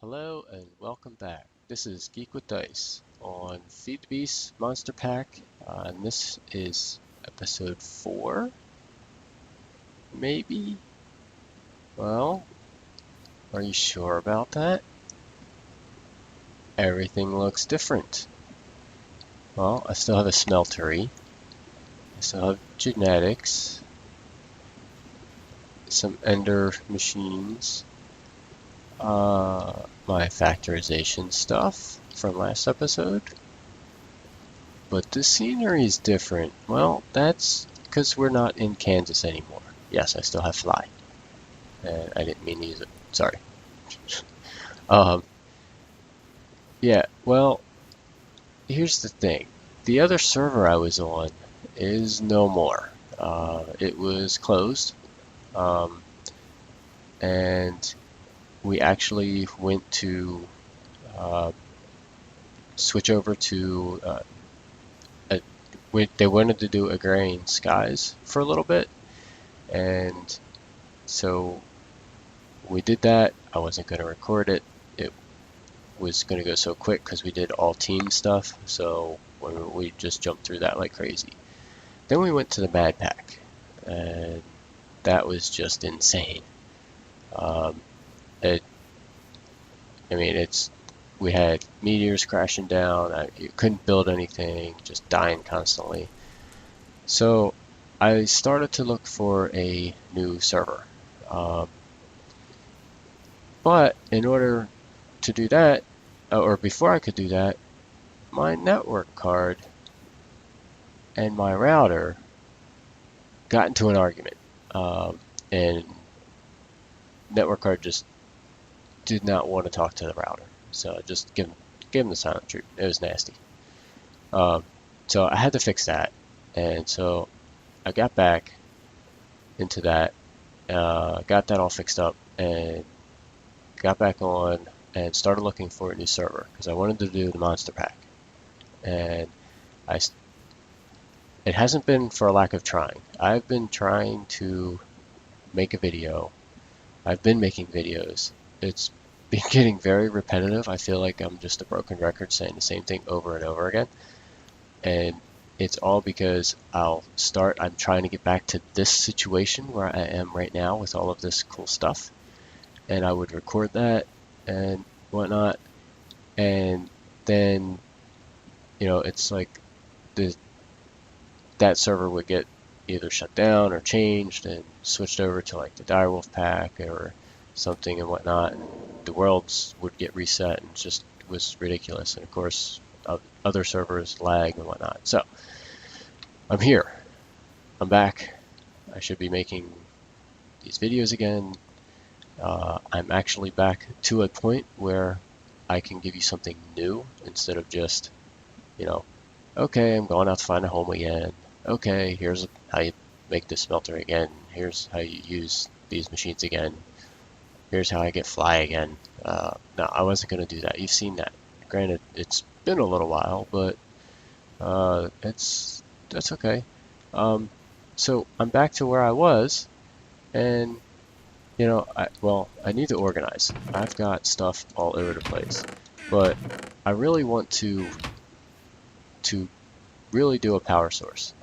Hello and welcome back. This is Geek with Dice on Feed the Beast Monster Pack, and this is episode 4, maybe? Well, are you sure about that? Everything looks different. Well, I still have a smeltery, I still have genetics, some ender machines, my factorization stuff from last episode. But the scenery is different. Well, that's because we're not in Kansas anymore. Yes, I still have fly. And I didn't mean to use it. Sorry. Yeah, well, here's the thing. The other server I was on is no more. It was closed. And we actually went to switch over to they wanted to do Agrarian Skies for a little bit, and so we did that. I wasn't going to record it. It was going to go so quick because we did all team stuff, so we just jumped through that like crazy. Then we went to the Mad Pack, and that was just insane. We had meteors crashing down. You couldn't build anything, just dying constantly. So I started to look for a new server. But in order to do that, or before I could do that, my network card and my router got into an argument. And network card just did not want to talk to the router. So just give him the silent treatment. It was nasty. So I had to fix that. And so I got back into that, got that all fixed up, and got back on and started looking for a new server because I wanted to do the Monster Pack. And it hasn't been for a lack of trying. I've been trying to make a video. I've been making videos. It's been getting very repetitive. I feel like I'm just a broken record saying the same thing over and over again. And it's all because I'm trying to get back to this situation where I am right now with all of this cool stuff. And I would record that and whatnot. And then, it's like that server would get either shut down or changed and switched over to like the Direwolf pack or something and whatnot. And the worlds would get reset and just was ridiculous. And of course, other servers lag and whatnot. So I'm here. I'm back. I should be making these videos again. I'm actually back to a point where I can give you something new instead of just, okay, I'm going out to find a home again. Okay, here's how you make this smelter again. Here's how you use these machines again. Here's how I get fly again. No, I wasn't going to do that. You've seen that. Granted, it's been a little while, but that's okay. So I'm back to where I was, and I need to organize. I've got stuff all over the place, but I really want to really do a power source.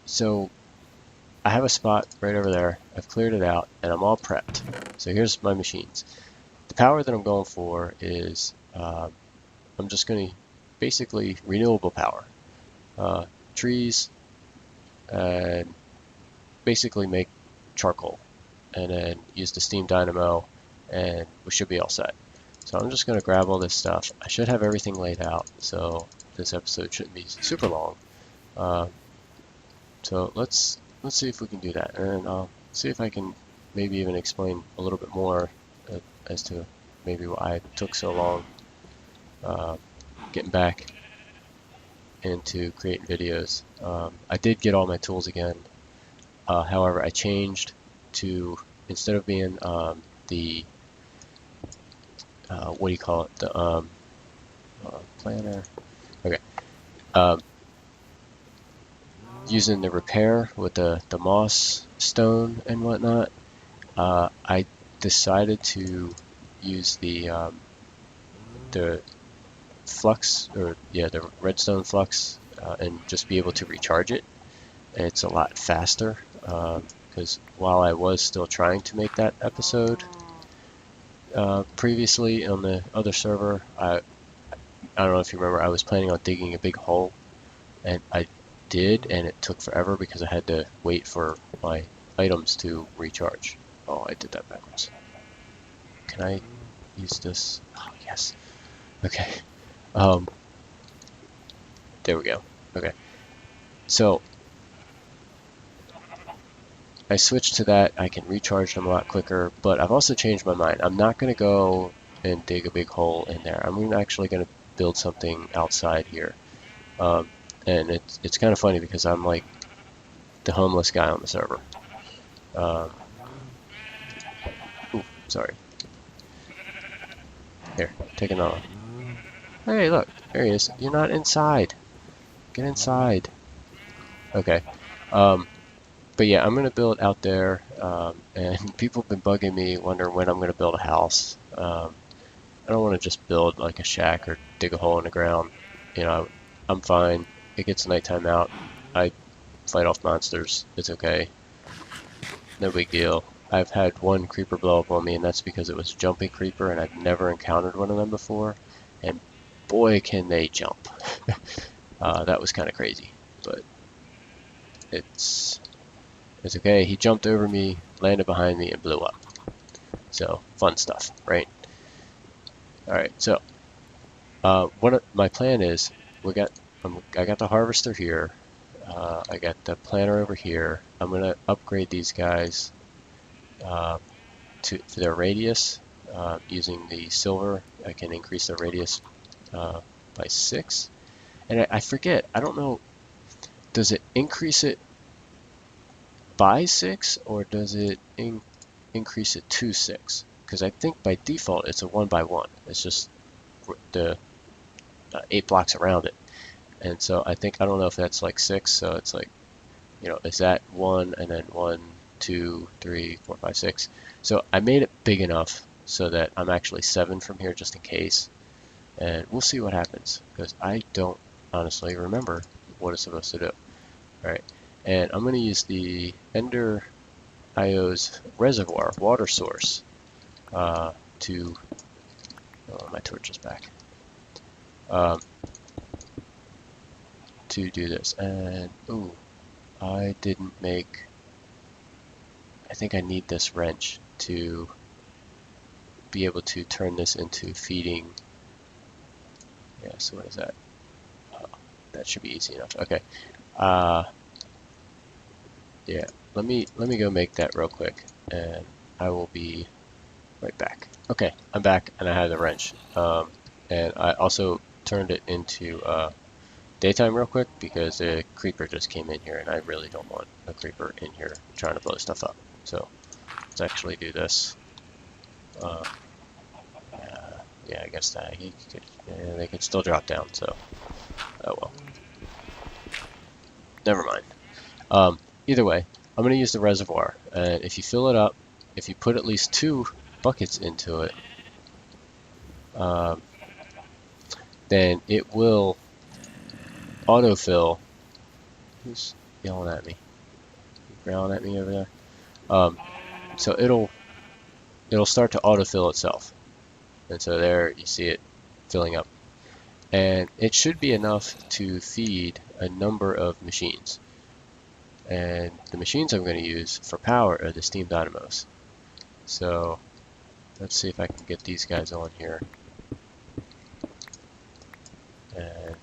So I have a spot right over there. I've cleared it out, and I'm all prepped. So here's my machines. The power that I'm going for is I'm just going to basically renewable power. Trees, and basically make charcoal, and then use the steam dynamo, and we should be all set. So I'm just going to grab all this stuff. I should have everything laid out, so this episode shouldn't be super long. So let's see if we can do that, and I'll see if I can maybe even explain a little bit more as to maybe why it took so long getting back into creating videos. I did get all my tools again. However, I changed to, instead of being the what do you call it? The planner. Okay. Using the repair with the moss stone and whatnot. I decided to use the flux, or yeah, the redstone flux, and just be able to recharge it. It's a lot faster, because while I was still trying to make that episode previously on the other server, I don't know if you remember, I was planning on digging a big hole, and I did, and it took forever because I had to wait for my items to recharge. Oh, I did that backwards. Can I use this? Oh, yes. Okay. There we go. Okay. So I switched to that. I can recharge them a lot quicker, but I've also changed my mind. I'm not going to go and dig a big hole in there. I'm actually going to build something outside here. And it's kind of funny because I'm like the homeless guy on the server. Ooh, sorry. Here, take another. Hey, look, there he is. You're not inside. Get inside. Okay. But yeah, I'm gonna build out there, and people have been bugging me, wondering when I'm gonna build a house. I don't want to just build like a shack or dig a hole in the ground. You know, I'm fine. It gets nighttime out. I fight off monsters. It's okay. No big deal. I've had one creeper blow up on me, and that's because it was a jumping creeper, and I've never encountered one of them before. And boy, can they jump. That was kind of crazy, but it's okay. He jumped over me, landed behind me, and blew up. So, fun stuff, right? Alright, so my plan is, I got the harvester here, I got the planter over here. I'm gonna upgrade these guys for their radius using the silver. I can increase their radius by 6, and I forget. I don't know. Does it increase it by 6, or does it increase it to 6? Because I think by default it's a 1 by 1. It's just the 8 blocks around it. And so I don't know if that's like 6, so it's like, you know, is that 1 and then 1, 2, 3, 4, 5, 6. So I made it big enough so that I'm actually 7 from here just in case. And we'll see what happens, because I don't honestly remember what it's supposed to do. Alright, and I'm going to use the Ender IO's reservoir water source to, oh, my torch is back, to do this. And ooh, I didn't make, I think I need this wrench to be able to turn this into feeding. Yeah, so what is that? That should be easy enough. Okay. Yeah, let me go make that real quick, and I will be right back. Okay, I'm back, and I have the wrench. And I also turned it into daytime real quick because the creeper just came in here, and I really don't want a creeper in here trying to blow stuff up. So let's actually do this. Yeah, I guess that they could still drop down. So, oh well. Never mind. Either way, I'm going to use the reservoir, and if you fill it up, if you put at least 2 buckets into it, then it will autofill. Who's yelling at me? You growling at me over there? So it'll start to autofill itself, and so there you see it filling up, and it should be enough to feed a number of machines. And the machines I'm going to use for power are the steam dynamos. So let's see if I can get these guys on here. And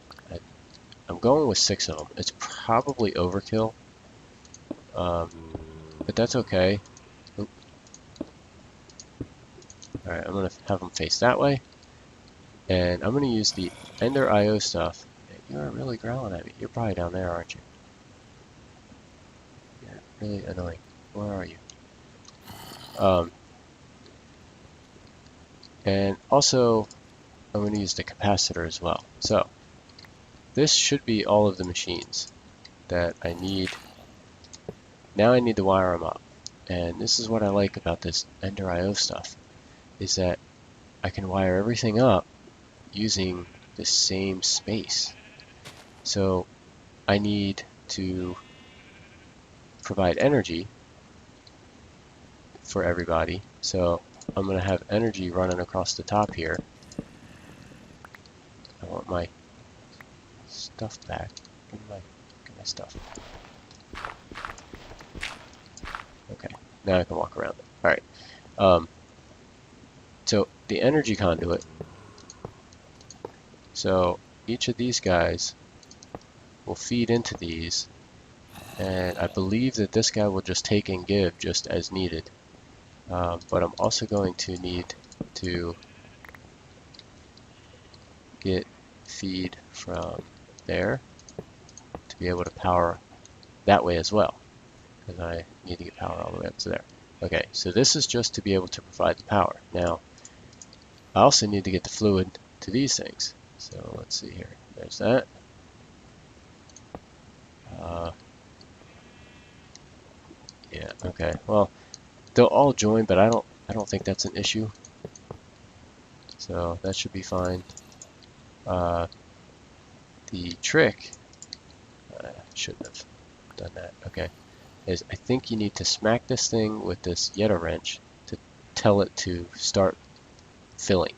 I'm going with 6 of them. It's probably overkill, but that's okay. Oop. Alright, I'm going to have them face that way. And I'm going to use the Ender IO stuff. You're really growling at me. You're probably down there, aren't you? Really annoying. Where are you? And also, I'm going to use the capacitor as well. So, this should be all of the machines that I need. Now I need to wire them up. And this is what I like about this Ender IO stuff, is that I can wire everything up using the same space. So I need to provide energy for everybody. So I'm going to have energy running across the top here. I want my stuff back. Give my stuff. Okay, now I can walk around it. All right. So the energy conduit. So each of these guys will feed into these, and I believe that this guy will just take and give just as needed. But I'm also going to need to get feed from there to be able to power that way as well, because I need to get power all the way up to there. Okay, so this is just to be able to provide the power. Now, I also need to get the fluid to these things. So let's see here. There's that. Yeah. Okay. Well, they'll all join, but I don't think that's an issue. So that should be fine. The trick, I shouldn't have done that. Okay, is I think you need to smack this thing with this Yeta wrench to tell it to start filling.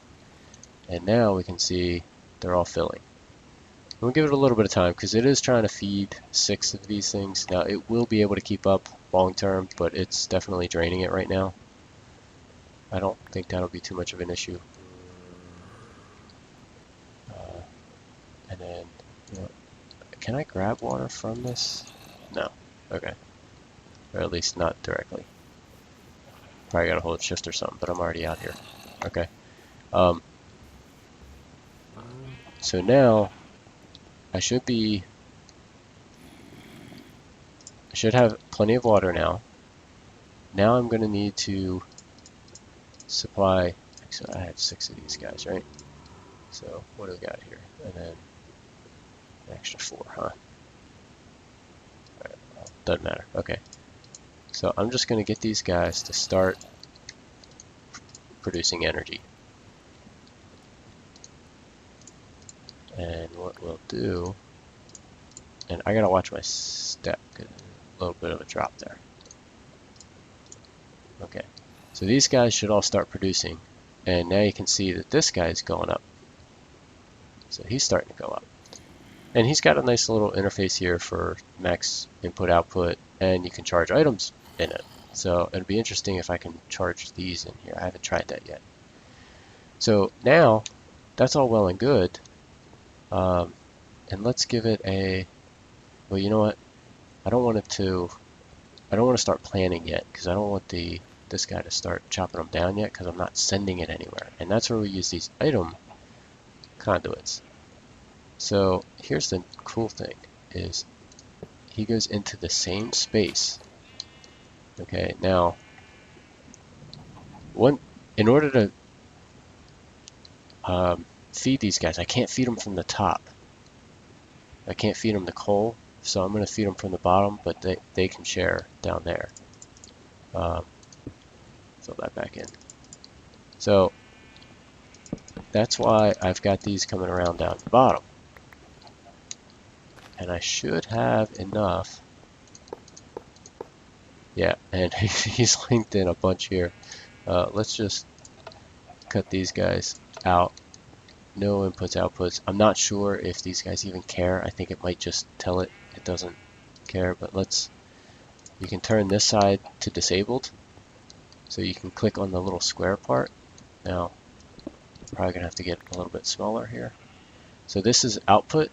And now we can see they're all filling. We'll give it a little bit of time because it is trying to feed 6 of these things. Now it will be able to keep up long term, but it's definitely draining it right now. I don't think that'll be too much of an issue. And then, you know, can I grab water from this? No. Okay. Or at least not directly. Probably gotta hold shift or something, but I'm already out here. Okay. So now I should have plenty of water now. Now I'm gonna need to supply. So I had 6 of these guys, right? So what do we got here? And then an extra 4, huh? Alright, well, doesn't matter. Okay. So I'm just gonna get these guys to start producing energy. And what we'll do, and I gotta watch my step, 'cause a little bit of a drop there. Okay, so these guys should all start producing, and now you can see that this guy is going up. So he's starting to go up. And he's got a nice little interface here for max input output, and you can charge items in it. So it'd be interesting if I can charge these in here. I haven't tried that yet. So now that's all well and good. And let's give it a, well, you know what? I don't want to start planning yet, because I don't want this guy to start chopping them down yet, because I'm not sending it anywhere. And that's where we use these item conduits. So here's the cool thing, is he goes into the same space. Okay, now in order to feed these guys, I can't feed them from the top. I can't feed them the coal, so I'm going to feed them from the bottom, but they can share down there. Fill that back in. So that's why I've got these coming around down the bottom. And I should have enough. Yeah, and he's linked in a bunch here. Let's just cut these guys out. No inputs, outputs. I'm not sure if these guys even care. I think it might just tell it doesn't care, but you can turn this side to disabled. So you can click on the little square part. Now, probably gonna have to get a little bit smaller here. So this is output.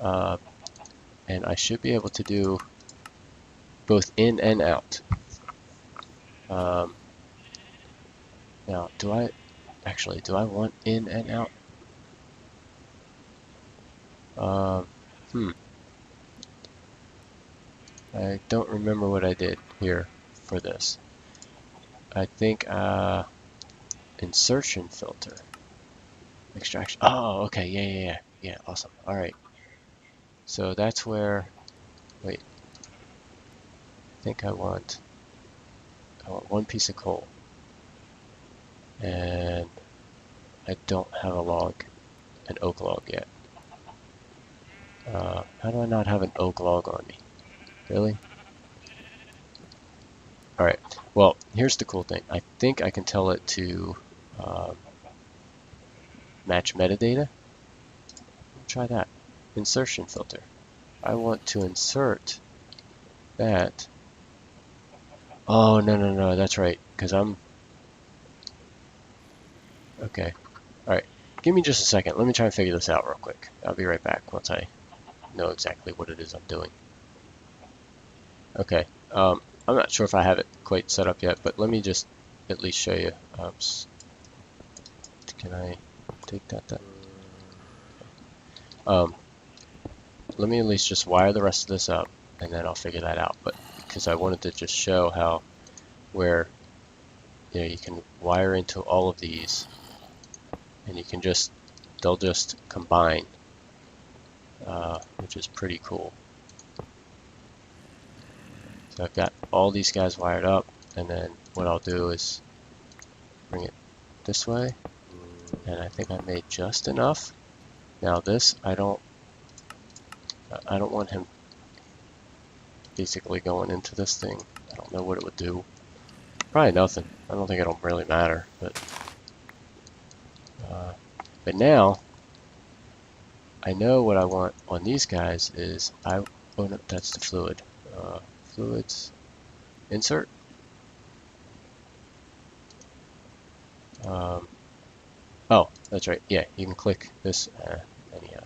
And I should be able to do both in and out. Now, do I want in and out? I don't remember what I did here for this. I think insertion filter, extraction. Oh, okay, yeah, awesome. All right. So that's where. Wait. I think I want I want one piece of coal. And I don't have a log, an oak log yet. How do I not have an oak log on me? Really? Alright, well, here's the cool thing. I think I can tell it to match metadata. Try that. Insertion filter. I want to insert that. Oh, no, that's right, because I'm... Okay. Alright, give me just a second. Let me try and figure this out real quick. I'll be right back once I know exactly what it is I'm doing. Okay, I'm not sure if I have it quite set up yet, but let me just at least show you. Oops. Can I take that down? Let me at least just wire the rest of this up, and then I'll figure that out. But because I wanted to just show how where you can wire into all of these, and you can just they'll just combine, which is pretty cool. So I've got all these guys wired up, and then what I'll do is bring it this way, and I think I made just enough. Now this I don't want him basically going into this thing. I don't know what it would do. Probably nothing. I don't think it'll really matter. But now I know what I want on these guys is oh no, that's the fluid. Fluids, insert. Oh, that's right. Yeah, you can click this. Anyhow,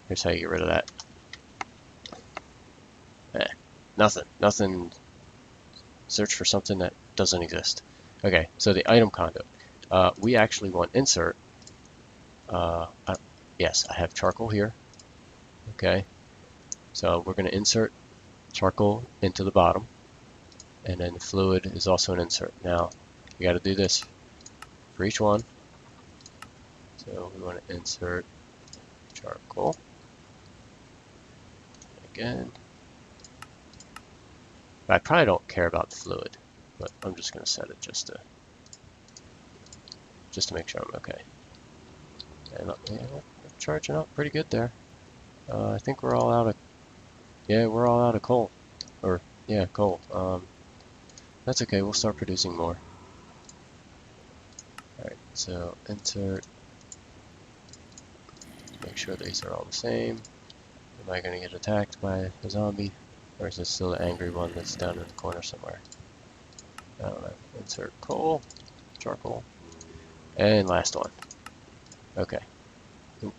here's how you get rid of that. Nothing. Search for something that doesn't exist. Okay, so the item conduit. We actually want insert. Yes, I have charcoal here. Okay, so we're going to insert charcoal into the bottom, and then the fluid is also an insert. Now, you got to do this for each one. So we want to insert charcoal again. I probably don't care about the fluid, but I'm just going to set it just to make sure I'm okay. And yeah, we're charging up pretty good there. I think we're all out of coal. Or yeah, coal. That's okay. We'll start producing more. All right. So insert. Make sure these are all the same. Am I going to get attacked by a zombie? Or is this still the angry one that's down in the corner somewhere? I don't know. Insert coal, charcoal, and last one. Okay. Oop.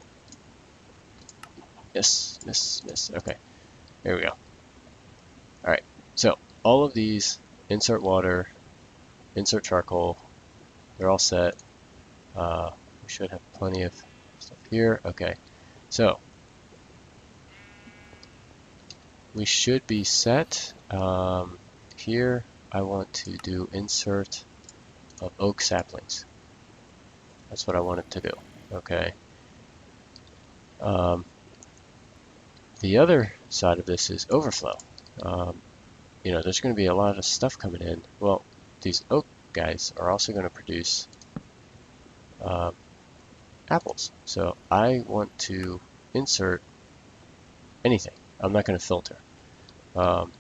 Miss. Okay. There we go. Alright. So, all of these, insert water, insert charcoal, they're all set. We should have plenty of stuff here. Okay. So, we should be set. Here I want to do insert of oak saplings. That's what I wanted to do. Okay. The other side of this is overflow. There's going to be a lot of stuff coming in. Well, these oak guys are also going to produce apples. So I want to insert anything. I'm not going to filter. All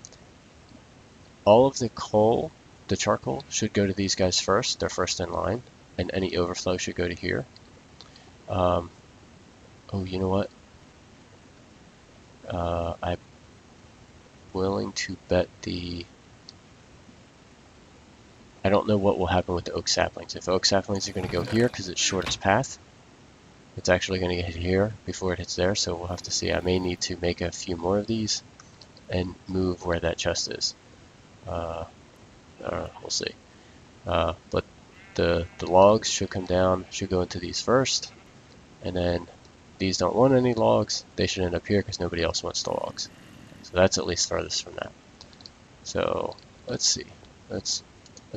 of the coal, the charcoal, should go to these guys first. They're first in line. And any overflow should go to here. Oh, you know what? I'm willing to bet I don't know what will happen with the oak saplings. If oak saplings are going to go here because it's shortest path, it's actually going to get hit here before it hits there, so we'll have to see. I may need to make a few more of these and move where that chest is. We'll see. But the logs should come down, should go into these first, and then these don't want any logs. They should end up here because nobody else wants the logs. So that's at least furthest from that. So let's see. Let's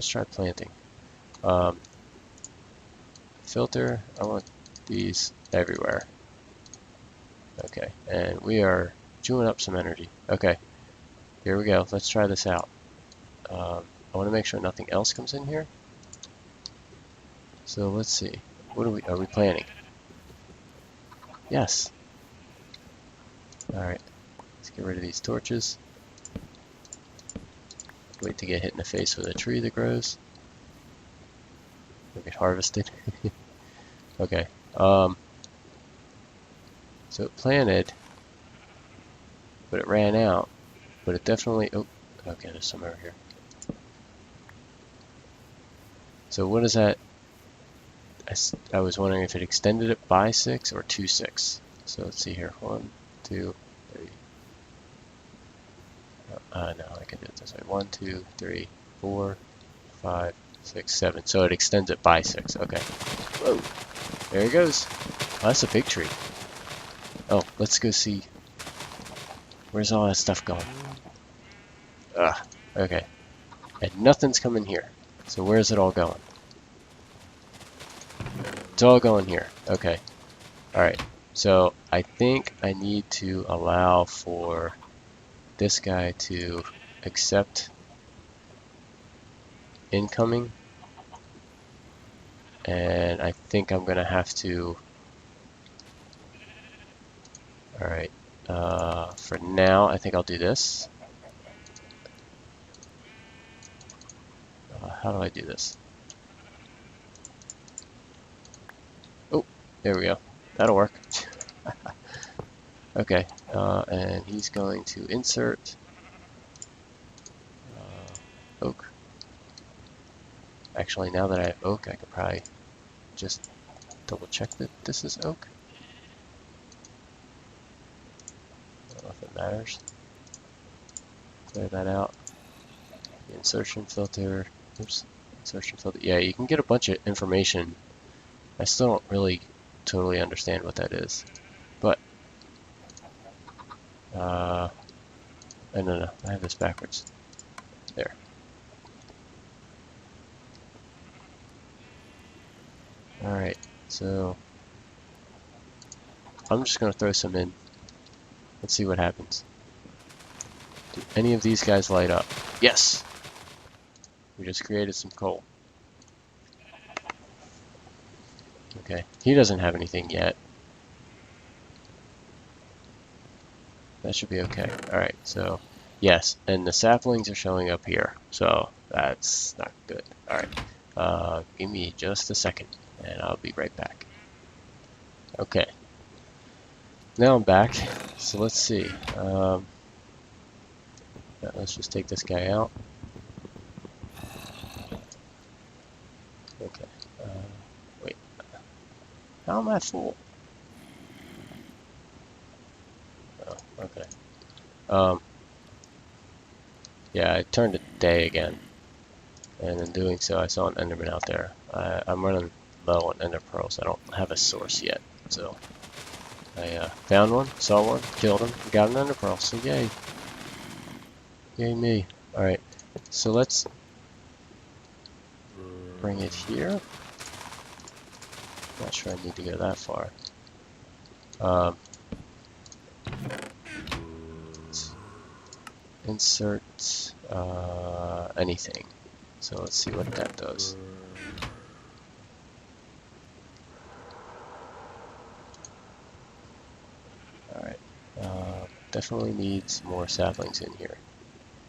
try planting. Filter. I want these everywhere. Okay, and we are chewing up some energy. Okay, here we go. Let's try this out. I want to make sure nothing else comes in here. So let's see. What are we planting? Yes. Alright, let's get rid of these torches. Wait to get hit in the face with a tree that grows. Or get harvested. Okay. So it planted, but it ran out. But it definitely... Oh, okay, there's some over here. So what is that? I was wondering if it extended it by 6 or to 6. So let's see here. 1, 2, 3. No, I can do it this way. 1, 2, 3, 4, 5, 6, 7. So it extends it by 6. Okay. Whoa. There he goes. Oh, that's a big tree. Oh, let's go see. Where's all that stuff going? Okay. And nothing's coming here. So where's it all going? It's all going here. Okay. Alright. So I think I need to allow for this guy to accept incoming. And I think I'm going to have to... Alright. For now, I think I'll do this. How do I do this? Oh, there we go. That'll work. Okay, and he's going to insert oak. Actually, now that I have oak, I could probably just double check that this is oak. I don't know if it matters. Clear that out. The insertion filter. Oops. Insertion filter. Yeah, you can get a bunch of information. I still don't really totally understand what that is. But, no, I have this backwards. There. Alright, so I'm just going to throw some in. Let's see what happens. Do any of these guys light up? Yes! We just created some coal. Okay, he doesn't have anything yet. That should be okay. Alright, so yes, and the saplings are showing up here, so that's not good. Alright, give me just a second, and I'll be right back. Okay, now I'm back, so let's see. Let's just take this guy out. Okay, wait, how am I full? Oh, okay. Yeah, I turned it day again, and in doing so, I saw an Enderman out there. I'm running low on Ender Pearls. I don't have a source yet, so I found one, saw one, killed him, got an Ender Pearl. So yay, yay me! All right, so let's bring it here. Not sure I need to go that far. Insert anything. So let's see what that does. Alright. Definitely needs more saplings in here.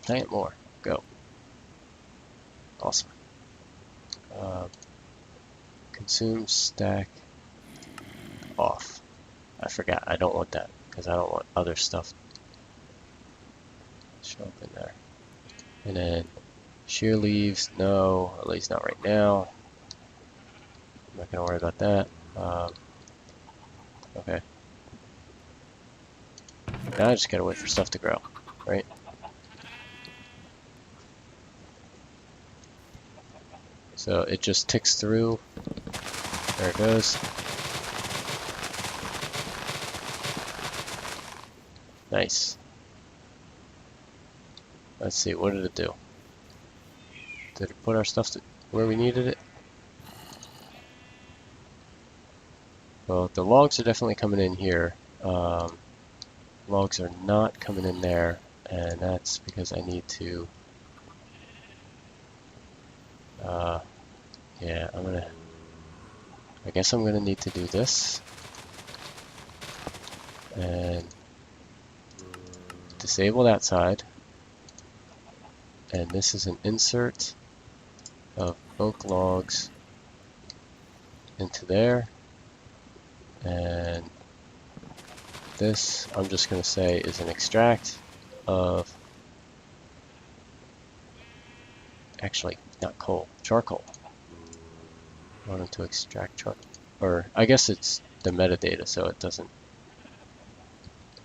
Plant more. Go. Awesome. Consume stack off. I forgot. I don't want that because I don't want other stuff to show up in there. And then shear leaves, no, at least not right now. I'm not going to worry about that. Okay. Now I just got to wait for stuff to grow, right? So it just ticks through. There it goes. Nice. Let's see, what did it do? Did it put our stuff to where we needed it? Well, the logs are definitely coming in here. Logs are not coming in there, and that's because I need to Yeah, I guess I'm gonna need to do this and disable that side. And this is an insert of oak logs into there. And this, I'm just gonna say, is an extract of, actually, not coal, charcoal. I wanted to extract charcoal. Or, I guess it's the metadata, so it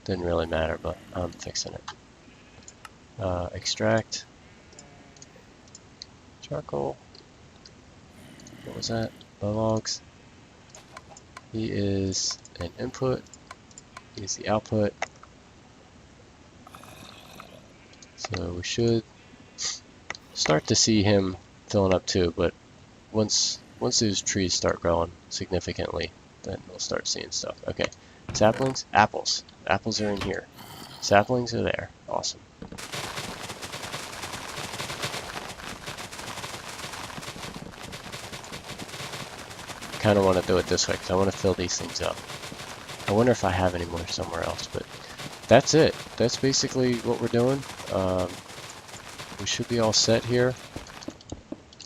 didn't really matter, but I'm fixing it. Extract charcoal. What was that? The logs. He is an input. He is the output. So we should start to see him filling up too, but once those trees start growing significantly, then we'll start seeing stuff. Okay, saplings, apples. Apples are in here. Saplings are there. Awesome. Kind of want to do it this way because I want to fill these things up. I wonder if I have any more somewhere else, but that's it. That's basically what we're doing. We should be all set here.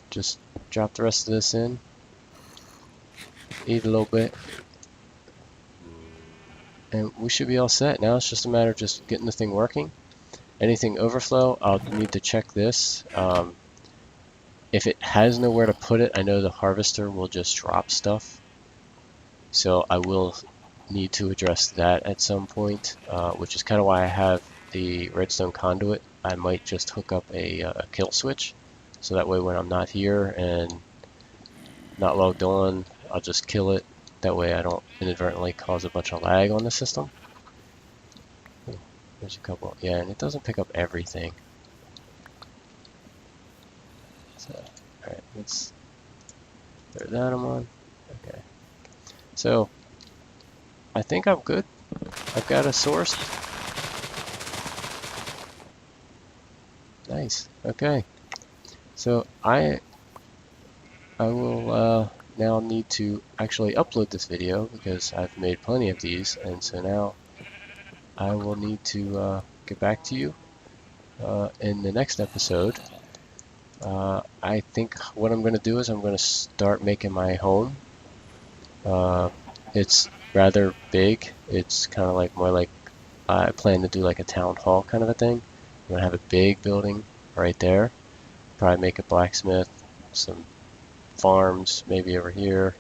Just drop the rest of this in. Eat a little bit. And we should be all set. Now it's just a matter of just getting the thing working. Anything overflow, I'll need to check this. If it has nowhere to put it, I know the harvester will just drop stuff. So I will need to address that at some point, which is kind of why I have the redstone conduit. I might just hook up a kill switch, so that way when I'm not here and not logged on, I'll just kill it. That way I don't inadvertently cause a bunch of lag on the system. There's a couple. Yeah, and it doesn't pick up everything. So, alright, let's throw that on. Okay. So, I think I'm good. I've got a source. Nice. Okay. So I will now need to actually upload this video because I've made plenty of these, and so now I will need to get back to you in the next episode. I think what I'm going to do is I'm going to start making my home. It's rather big. It's kind of like more like I plan to do like a town hall kind of a thing. I'm going to have a big building right there. Probably make a blacksmith, some farms maybe over here.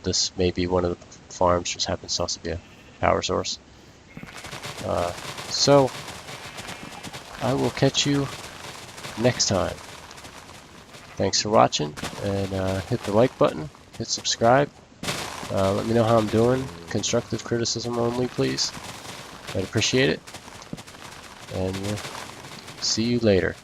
This may be one of the farms, just happens to also be a power source. So I will catch you next time. Thanks for watching, and hit the like button, hit subscribe. Let me know how I'm doing. Constructive criticism only, please. I'd appreciate it. And we'll see you later.